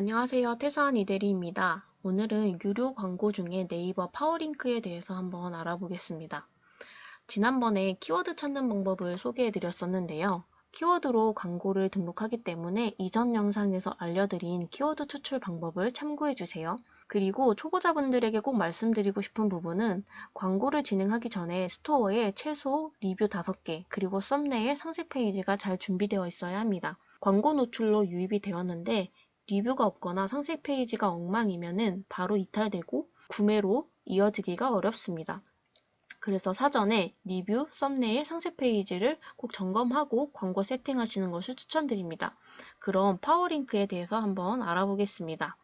안녕하세요. 퇴사한 이대리입니다. 오늘은 유료 광고 중에 네이버 파워링크에 대해서 한번 알아보겠습니다. 지난번에 키워드 찾는 방법을 소개해 드렸었는데요. 키워드로 광고를 등록하기 때문에 이전 영상에서 알려드린 키워드 추출 방법을 참고해 주세요. 그리고 초보자분들에게 꼭 말씀드리고 싶은 부분은 광고를 진행하기 전에 스토어에 최소 리뷰 5개, 그리고 썸네일, 상세 페이지가 잘 준비되어 있어야 합니다. 광고 노출로 유입이 되었는데 리뷰가 없거나 상세 페이지가 엉망이면은 바로 이탈되고 구매로 이어지기가 어렵습니다. 그래서 사전에 리뷰, 썸네일, 상세 페이지를 꼭 점검하고 광고 세팅하시는 것을 추천드립니다. 그럼 파워링크에 대해서 한번 알아보겠습니다.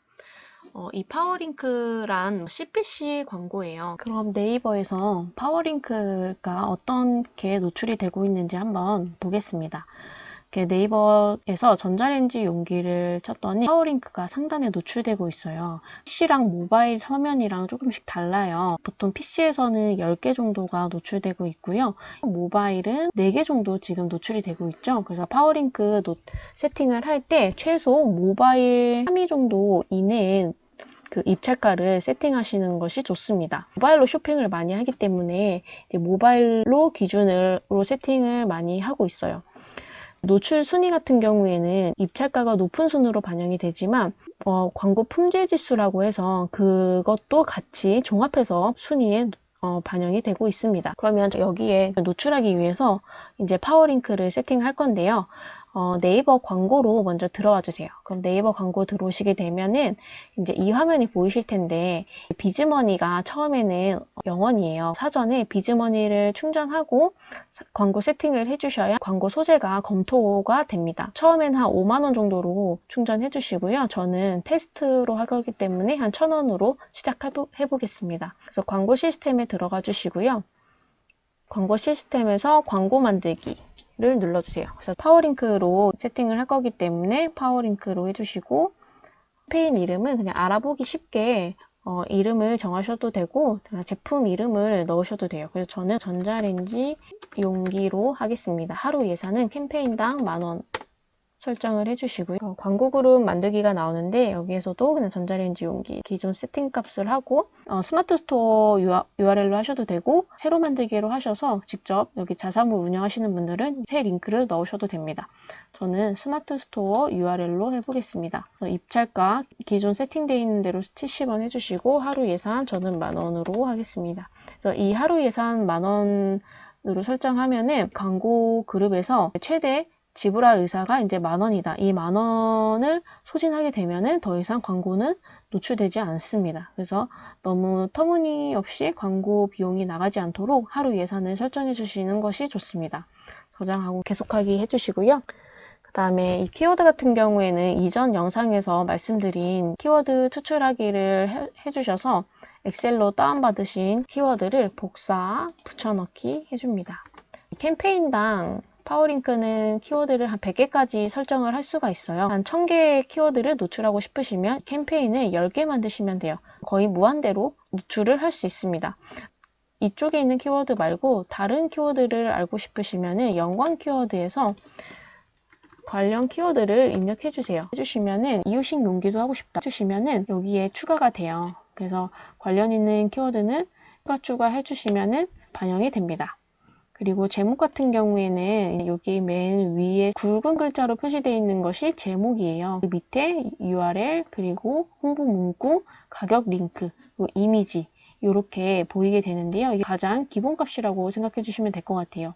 이 파워링크란 CPC 광고예요. 그럼 네이버에서 파워링크가 어떻게 노출이 되고 있는지 한번 보겠습니다. 네이버에서 전자레인지 용기를 쳤더니 파워링크가 상단에 노출되고 있어요. PC랑 모바일 화면이랑 조금씩 달라요. 보통 PC에서는 10개 정도가 노출되고 있고요. 모바일은 4개 정도 지금 노출이 되고 있죠. 그래서 파워링크 세팅을 할 때 최소 모바일 3위 정도 이내에 그 입찰가를 세팅하시는 것이 좋습니다. 모바일로 쇼핑을 많이 하기 때문에 이제 모바일로 기준으로 세팅을 많이 하고 있어요. 노출 순위 같은 경우에는 입찰가가 높은 순으로 반영이 되지만 광고 품질 지수라고 해서 그것도 같이 종합해서 순위에 반영이 되고 있습니다. 그러면 여기에 노출하기 위해서 이제 파워링크를 세팅할 건데요. 네이버 광고로 먼저 들어와 주세요. 그럼 네이버 광고 들어오시게 되면은 이제 이 화면이 보이실 텐데 비즈머니가 처음에는 0원이에요. 사전에 비즈머니를 충전하고 광고 세팅을 해주셔야 광고 소재가 검토가 됩니다. 처음엔 한 5만 원 정도로 충전해 주시고요. 저는 테스트로 할 거기 때문에 한 1,000원으로 시작해 보겠습니다. 그래서 광고 시스템에 들어가 주시고요. 광고 시스템에서 광고 만들기 를 눌러주세요. 그래서 파워링크로 세팅을 할 거기 때문에 파워링크로 해주시고 캠페인 이름은 그냥 알아보기 쉽게 이름을 정하셔도 되고 제품 이름을 넣으셔도 돼요. 그래서 저는 전자레인지 용기로 하겠습니다. 하루 예산은 캠페인당 10,000원 설정을 해주시고요. 광고 그룹 만들기가 나오는데 여기에서도 그냥 전자레인지 용기 기존 세팅 값을 하고 스마트 스토어 URL로 하셔도 되고 새로 만들기로 하셔서 직접 여기 자사몰 운영하시는 분들은 새 링크를 넣으셔도 됩니다. 저는 스마트 스토어 URL로 해보겠습니다. 입찰가 기존 세팅되어 있는 대로 70원 해주시고 하루 예산 저는 10,000원으로 하겠습니다. 그래서 이 하루 예산 10,000원으로 설정하면은 광고 그룹에서 최대 지불할 의사가 이제 10,000원이다. 이 10,000원을 소진하게 되면은 더 이상 광고는 노출되지 않습니다. 그래서 너무 터무니없이 광고 비용이 나가지 않도록 하루 예산을 설정해 주시는 것이 좋습니다. 저장하고 계속하기 해주시고요. 그 다음에 이 키워드 같은 경우에는 이전 영상에서 말씀드린 키워드 추출하기를 해주셔서 엑셀로 다운받으신 키워드를 복사, 붙여넣기 해줍니다. 캠페인당 파워링크는 키워드를 한 100개까지 설정을 할 수가 있어요. 한 1000개의 키워드를 노출하고 싶으시면 캠페인을 10개 만드시면 돼요. 거의 무한대로 노출을 할 수 있습니다. 이쪽에 있는 키워드 말고 다른 키워드를 알고 싶으시면 연관 키워드에서 관련 키워드를 입력해 주세요. 해주시면은 이유식 용기도 하고 싶다 해주시면은 여기에 추가가 돼요. 그래서 관련 있는 키워드는 추가해 주시면은 반영이 됩니다. 그리고 제목 같은 경우에는 여기 맨 위에 굵은 글자로 표시되어 있는 것이 제목이에요. 그 밑에 URL, 그리고 홍보 문구, 가격 링크, 이미지 이렇게 보이게 되는데요. 이게 가장 기본값이라고 생각해 주시면 될 것 같아요.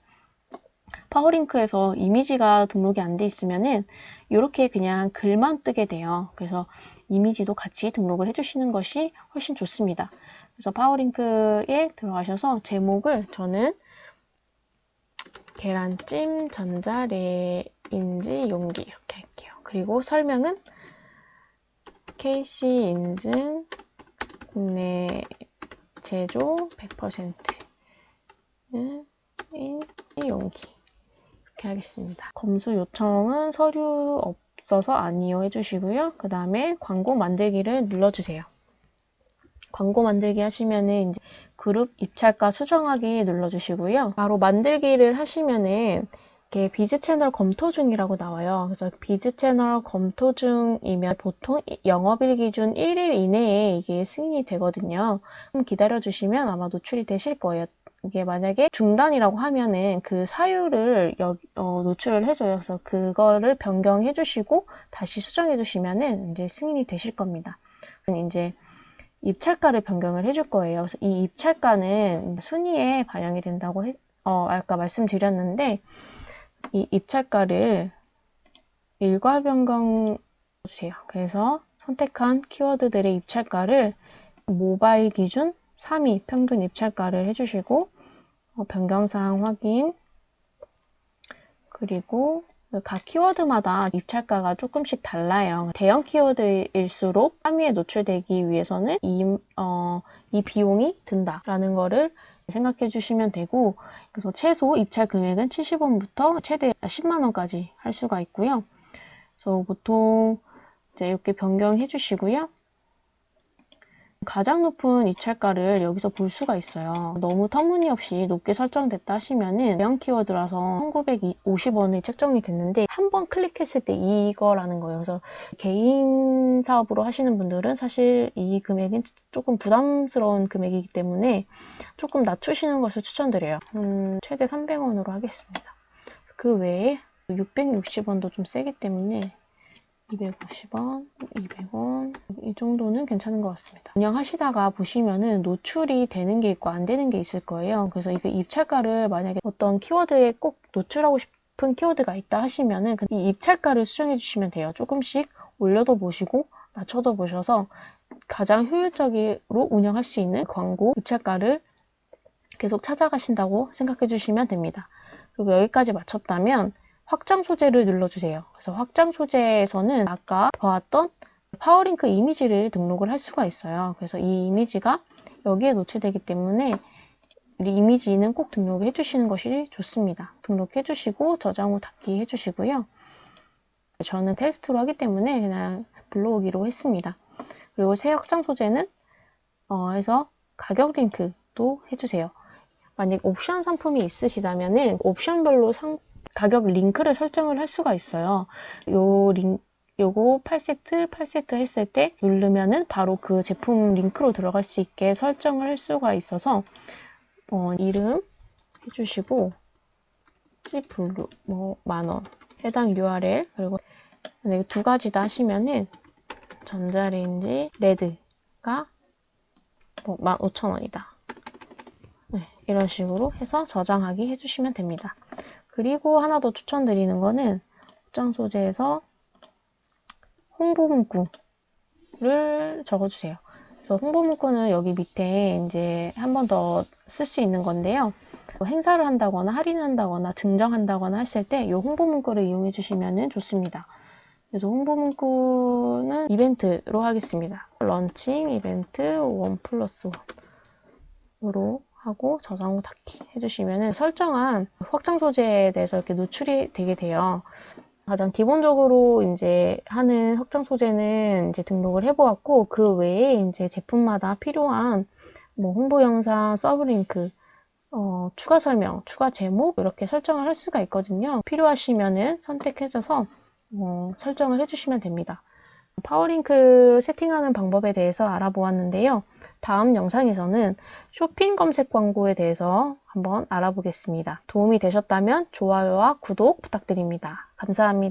파워링크에서 이미지가 등록이 안 돼 있으면은 이렇게 그냥 글만 뜨게 돼요. 그래서 이미지도 같이 등록을 해주시는 것이 훨씬 좋습니다. 그래서 파워링크에 들어가셔서 제목을 저는 계란찜 전자레인지 용기 이렇게 할게요. 그리고 설명은 KC 인증 국내 제조 100%인 이 용기 이렇게 하겠습니다. 검수 요청은 서류 없어서 아니요 해주시고요. 그 다음에 광고 만들기를 눌러주세요. 광고 만들기 하시면은 이제 그룹 입찰가 수정하기 눌러주시고요. 바로 만들기를 하시면은 이렇게 비즈 채널 검토 중이라고 나와요. 그래서 비즈 채널 검토 중이면 보통 영업일 기준 1일 이내에 이게 승인이 되거든요. 좀 기다려주시면 아마 노출이 되실 거예요. 이게 만약에 중단이라고 하면은 그 사유를 노출을 해줘요. 그래서 그거를 변경해 주시고 다시 수정해 주시면은 이제 승인이 되실 겁니다. 이제 입찰가를 변경을 해줄 거예요. 그래서 이 입찰가는 순위에 반영이 된다고 아까 말씀드렸는데, 이 입찰가를 일괄 변경 주세요. 그래서 선택한 키워드들의 입찰가를 모바일 기준 3위 평균 입찰가를 해주시고, 변경사항 확인, 그리고 각 키워드마다 입찰가가 조금씩 달라요. 대형 키워드일수록 3위에 노출되기 위해서는 이 비용이 든다라는 거를 생각해 주시면 되고, 그래서 최소 입찰 금액은 70원부터 최대 10만 원까지 할 수가 있고요. 그래서 보통 이제 이렇게 변경해 주시고요. 가장 높은 입찰가를 여기서 볼 수가 있어요. 너무 터무니없이 높게 설정됐다 하시면은 대형 키워드라서 1950원이 책정이 됐는데 한 번 클릭했을 때 이거라는 거예요. 그래서 개인 사업으로 하시는 분들은 사실 이 금액은 조금 부담스러운 금액이기 때문에 조금 낮추시는 것을 추천드려요. 최대 300원으로 하겠습니다. 그 외에 660원도 좀 세기 때문에 250원, 200원 이 정도는 괜찮은 것 같습니다. 운영하시다가 보시면은 노출이 되는 게 있고 안 되는 게 있을 거예요. 그래서 이게 입찰가를 만약에 어떤 키워드에 꼭 노출하고 싶은 키워드가 있다 하시면은 이 입찰가를 수정해 주시면 돼요. 조금씩 올려도 보시고 낮춰도 보셔서 가장 효율적으로 운영할 수 있는 광고 입찰가를 계속 찾아가신다고 생각해 주시면 됩니다. 그리고 여기까지 마쳤다면 확장 소재를 눌러주세요. 그래서 확장 소재에서는 아까 보았던 파워링크 이미지를 등록을 할 수가 있어요. 그래서 이 이미지가 여기에 노출되기 때문에 우리 이미지는 꼭 등록을 해주시는 것이 좋습니다. 등록해 주시고 저장 후 닫기 해주시고요. 저는 테스트로 하기 때문에 그냥 불러오기로 했습니다. 그리고 새 확장 소재는 해서 가격 링크도 해주세요. 만약 옵션 상품이 있으시다면은 옵션별로 가격 링크를 설정을 할 수가 있어요. 요거 8세트 했을 때 누르면은 바로 그 제품 링크로 들어갈 수 있게 설정을 할 수가 있어서 이름 해주시고 C블루 만원 해당 URL 그리고 만약에 두 가지 다 하시면은 전자레인지 레드가 15,000원이다. 네, 이런 식으로 해서 저장하기 해주시면 됩니다. 그리고 하나 더 추천드리는 거는 확장 소재에서 홍보 문구를 적어주세요. 그래서 홍보 문구는 여기 밑에 이제 한 번 더 쓸 수 있는 건데요. 행사를 한다거나 할인한다거나 증정한다거나 했을 때 이 홍보 문구를 이용해 주시면 좋습니다. 그래서 홍보 문구는 이벤트로 하겠습니다. 런칭 이벤트 1+1으로 하고 저장 후 닫기 해주시면 설정한 확장 소재에 대해서 이렇게 노출이 되게 돼요. 가장 기본적으로 이제 하는 확장 소재는 이제 등록을 해보았고, 그 외에 이제 제품마다 필요한 홍보 영상, 서브링크, 추가 설명, 추가 제목 이렇게 설정을 할 수가 있거든요. 필요하시면은 선택해줘서 설정을 해주시면 됩니다. 파워링크 세팅하는 방법에 대해서 알아보았는데요. 다음 영상에서는 쇼핑 검색 광고에 대해서 한번 알아보겠습니다. 도움이 되셨다면 좋아요와 구독 부탁드립니다. 감사합니다.